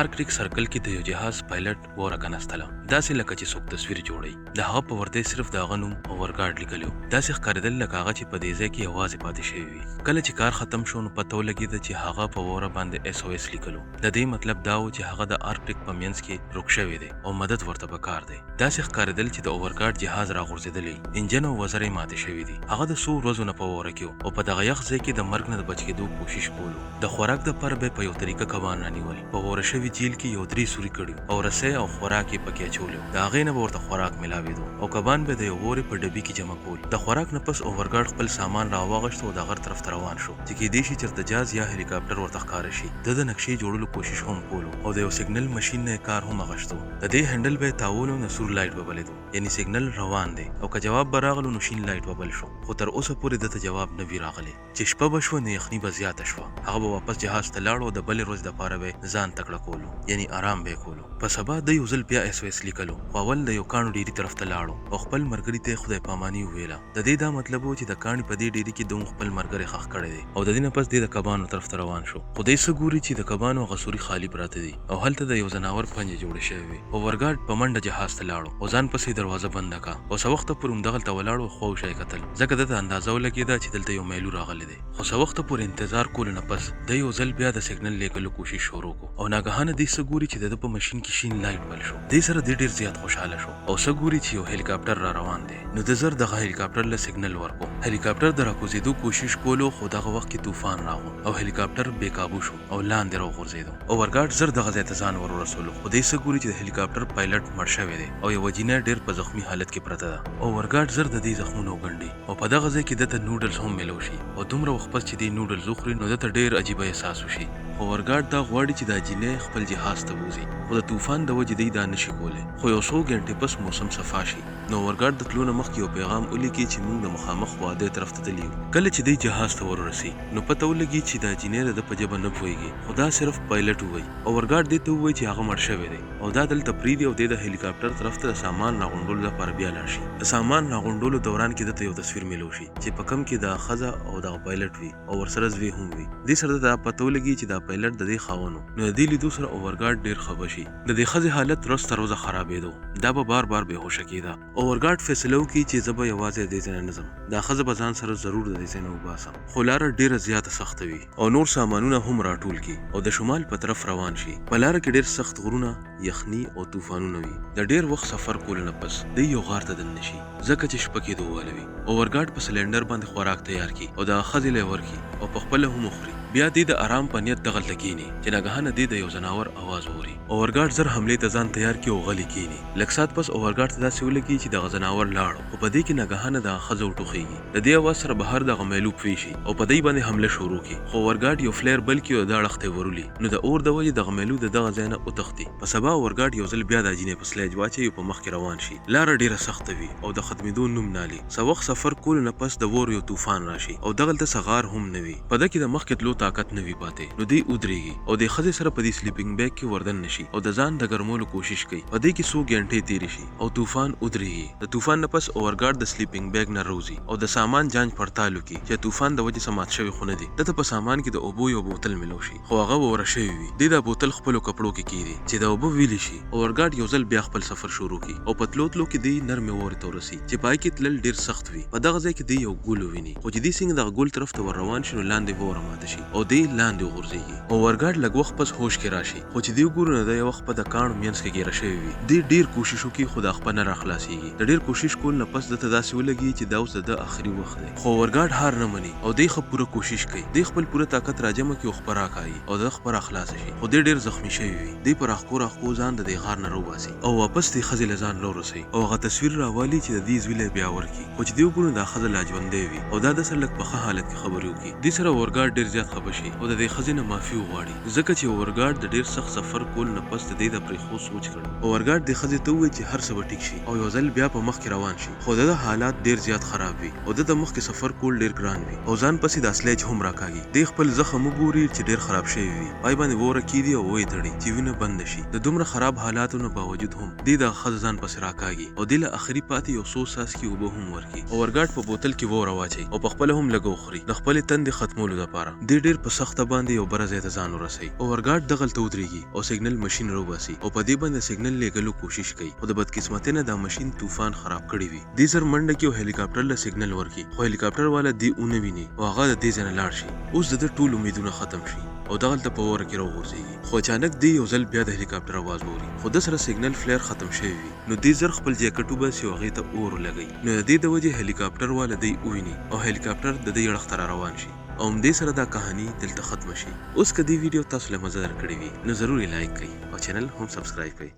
آرکټیک سرکل کې د یو جهاز پایلټ وره کناستله داسې لکه چې څوک تصویر جوړي د هغه په ورته صرف د غنوم اورګارد لیکلو داسې ښکارېدل لکه هغه چې په دې ځای کې یوازې پاتې شوی وي کله چې کار ختم شو نو پته ولګېده چې هغه په وره باندې SOS لیکلو د دې مطلب دا و چې هغه د آرکټیک په منځ کې روک شوی دی او مدد ورته پکار دی داسې ښکارېدل چې د اورګارد جهاز راغورځېدلی انجن او وزرې ماتې شوي دي هغه د څو ورځو نه په وره کې او په دغه یخ ځای کې د مرګ نه د بچ کېدو کوشش کولو د خوراک دپاره به په یو طریقه کبان رانیول په وره شوي جیل کې یو درې سوري کړي او رسۍ او خوراک یې پکې اچولو د هغې نه به ورته خوراک میلاوېدو او کبان به د یو وورې په ډبي کې جمع کول د خوراک نه پس اورګارډ خپل سامان راواغشت او د غر طرف ته روان شو چې کېدای شي چېرته جاز یا هلیکاپټر ورته ښکاره شي د نقشې جوړولو کوشش هم کولو او د یو سیګنل ماشین نه کار هم اغشتو د دې هینډل به تاولو نه سور لایټ به بلېدو یعنی سیګنل روان دی او که جواب به راغلو نو شین لایټ به بل شو خو تر اوسه پورې دته جواب نه وي راغلی چې شپه به شوه نو یخني به زیاته شوه هغه به واپس جهاز ته لاړو او د بلې ورځې دپاره به ځان تکړه کولو یعنی آرام به کولو په سبا د یو ځل بیا SOS لیکلو خو اول د یو کاڼو ډیري طرف ته لاړو او خپل مرګري ته خدای پاماني وویله د دې دا مطلب و چې د کاڼي په دې ډیري کې د خپل مرګري ښخ کړی دی او د دې نه پس د کبانو طرف ته روان شو خو دی څه ګوري چې د کبانو غسوري خالی پراته دي او هلته د یو ځناور پنجې جوړې شوې وي اورګارډ په منډه جهاز ته لاړو او ځان پسې دروازه بنده کا او څه وخته پورې همدغلته ولاړو خو شای کتل ځکه دته اندازه ولګېده چې دلته یو میلو راغلی دی خو څه وخته پورې انتظار کولو نه پس د یو ځل بیا د سیګنل لیکلو کوشش شروع کو او ناګهانه دی څه ګوري چې د په ماشین کې شین لایټ بل شو دې سره د ډیر زیات خوشاله شو او څه ګوري چې یو هلیکاپټر را روان دی نو د زر دغه هلیکاپټر له سیګنل ورکو هلیکاپټر د راکوزېدو کوشش کولو خو دغه وخت کې طوفان راغو او هلیکاپټر بې قابو شو او لاندې راوغورځېدو اورګارډ زر دغه ځای ته ځان ورسولو خو دې څه ګوري چې د هلیکاپټر پایلټ مړ شوی دی او یوه جینۍ ډېر په زخمي حالت کې پرته ده اورګارډ زر د دې زخمونه وګنډي او په دغه ځای کې دته نوډلز هم میلو شي او دومره وخت پس چې دې نوډلز وخوري نو دته ډېر عجیبه احساس وشي اورګارډ دا غواړي چې دا جینۍ خپل جهاز ته بوځي خو د طوفان د وجې دی دا نشي کولی خو یو څو ګنټې پس موسم صفا شي نو اورګارډ د تلو نه مخکې یو پیغام ولیکي چې موږ د مخامخ واده طرف ته تللي یو کله چې دی جهاز ته ورسي نو پته ولګي چې دا جینۍ د په ژبه نه پوهېږي خو دا صرف پایلټ ووایي اورګارډ دې ته ووایي چې هغه مړ شوی دی او دا دلته پرېږدي او دی د هلیکاپټر طرف ته د سامان راغونډولو لپاره بیا لاړ شي د سامان راغونډولو دوران کې دته یو تصویر میلو شي چې په کم کې دا ښځه او دغه پایلټ وي او ورسره زوی هم وي دې سره دا پته ولګي چې دا پایلټ د دې خاوند نو د دې لیدو سره اورګارډ ډېر خفه شي د دې ښځې حالت ورځ تر ورځه خرابېدو دا به بار بار بېهوشه کېده اورګارډ فیصله وکړي چې زه به یوازې دې ځای نه ځم دا ښځه به ځان سره ضرور د دې ځای نه وباسم خو لاره ډېره زیاته سخته وي او نور سامانونه هم راټول کړي او د شمال په طرف روان شي په لاره کې ډېر سخت غرونه یخني او طوفانونه وي د ډېر وخت سفر کولو نه پس دی یو غار ته دننه شي ځکه چې شپه کېدو واله وي اورګارډ په سلنډر باندې خوراک تیار کړي او د ښځې له ورکړي او په خپله هم وخوري بیا دی د آرام په نیت دغلته کېني چې ناګهانه دی د یو ځناور اواز اوري اورګارډ زر حملې ته ځان تیار کړي او غلی کېني لږ ساعت پس اورګارډ ته داسې ولګي چې دغه ځناور لاړو خو په دې کې ناګهانه دغه ښځه وټوخېږي د دې اواز سره بهر دغه میلو پوی شي او په دې باندې حمله شروع کړي خو اورګارډ یو فلیر بل کړي او دا اړخ ته ورولي نو د اور د وجې دغه میلو د دغه ځای نه وتښتي په سبا اورګارډ یو ځل بیا د جینۍ په سلیج واچوي او په مخ کې روان شي لاره ډېره سخته وي او د ختمېدو نوم نالي څه وخت سفر کولو نه پس د وور یو طوفان راشي او دغلته څه غار هم نه وي په ده کې د مخکې تلو طاقت نه وي پاتې نو دی ودرېږي او د ښځې سره په دې سلیپینګ بیګ کې وردن نشي او د ځان د ګرمولو کوشش کوي په دې کې څو ګنټې تېرې شي او طوفان ودرېږي د طوفان نه پس اورګارډ د سلیپینګ بیګ نه روزي او د سامان جانچ پړتال وکړي چې طوفان د وجې څه مات شوي خو نه دي دته په سامان کې د اوبو یو بوتل میلو شي خو هغه به وره شوي وي دی دا بوتل خپلو کپړو کې کېږدي چې د اوبه ویلې شي اورګارډ یو ځل بیا خپل سفر شروع کړي او په تلو تلو کې دی نرمې وورې ته ورسي چې پای کې تلل ډېر سخت وي په دغه ځای کې دی یو ګول وویني خو چې دی څنګه دغه ګول طرف ته ور روان شي نو لاندې وره ماته شي او دی لاندې وغورځېږي اورګارډ لږ وخت پس هوش کې راشي خو چې دی وګورو نو د یو وخت په د کاڼو منځ کې ګیره شوی وي دی ډېر کوشش وکړي خو د خپه نه راخلاصېږي د ډېر کوشش کول نه پس دته داسې ولګي چې دا اوس د آخري وخت دی خو اورګارډ هار نه مني او دی ښه پوره کوشش کوي دی خپل پوره طاقت راجمع کړي او خپه راکاږي او د خپه راخلاصه شي خو دی ډېر زخمي شوی وي دی په راښکو ځان د دې غار نه راوباسي او واپس دی ښځې له ځان راورسوي او هغه تصویر راوالي چې د دې زوی بیا ورکړي خو چې دی وګورو دا ښځه لا ژوندی وي او دا د سره لږ په ښه حالت کې خبرې وکړي دې سره اورګارډ ډېر زیات خفه شي او د دې ښځې نه معافي وغواړي ځکه چې اورګارډ د ډېر سخت سفر کول نه پس د دې د پرېښو سوچ کړ اورګارډ دې ښځې ته ووایي چې هر څه به ټیک شي او یو ځل بیا په مخ کې روان شي خو د حالات ډېر زیات خراب وي او د مخکې سفر کول ډېر ګران وي او ځان پسې د سلیج هم راکاږي دی خپل زخم وګوري چې ډېر خراب شوی وي پای باندې وره کېږدي او ویې تړي چې وینه بنده شي د دومره خراب حالاتو نه باوجود هم دی د ښځه ځان پسې راکاږي او دی له اخري پاتې یو څو څاڅکي اوبه هم ورکړي اورګارډ په بوتل کې وره واچوي او په خپله هم لږ وخوري د خپلې تندې ختمولو دپاره دی ډیر په سخته باندې یو بر ځای ته ځان ورسوي. اورګارد دغلته ودرېږي او سیګنل ماشين روباسي او په دې باندې سیګنل لېږلو کوشش کوي، خو د بدقسمتۍ نه دا ماشين طوفان خراب کړی وي. دې زر منډه کې یو هلیکاپټر له سیګنل ورکړي، خو هلیکاپټر والا دې ونه ویني او هغه د دې ځای نه لاړ شي. اوس د ټول امیدونه ختم شي او دغلته په وره کې راوغورځېږي. خو اچانک دی یو ځل بیا د هلیکاپټر اواز اوري، خو د سره سیګنل فلیر ختم شوی وي. نو دې زر خپل جاکټ وباسي او هغې ته اور ولګوي. نو د دې د وجې هلیکاپټر والا دی وویني او هلیکاپټر د دې اړخ ته را روان شي او همدې سره دا کهاني دلته ختمه شي. اوس که دې ویډیو تاسو له مزه درکړې وي نو ضروري لایک کړئ او چینل هم سبسکرایب کړئ.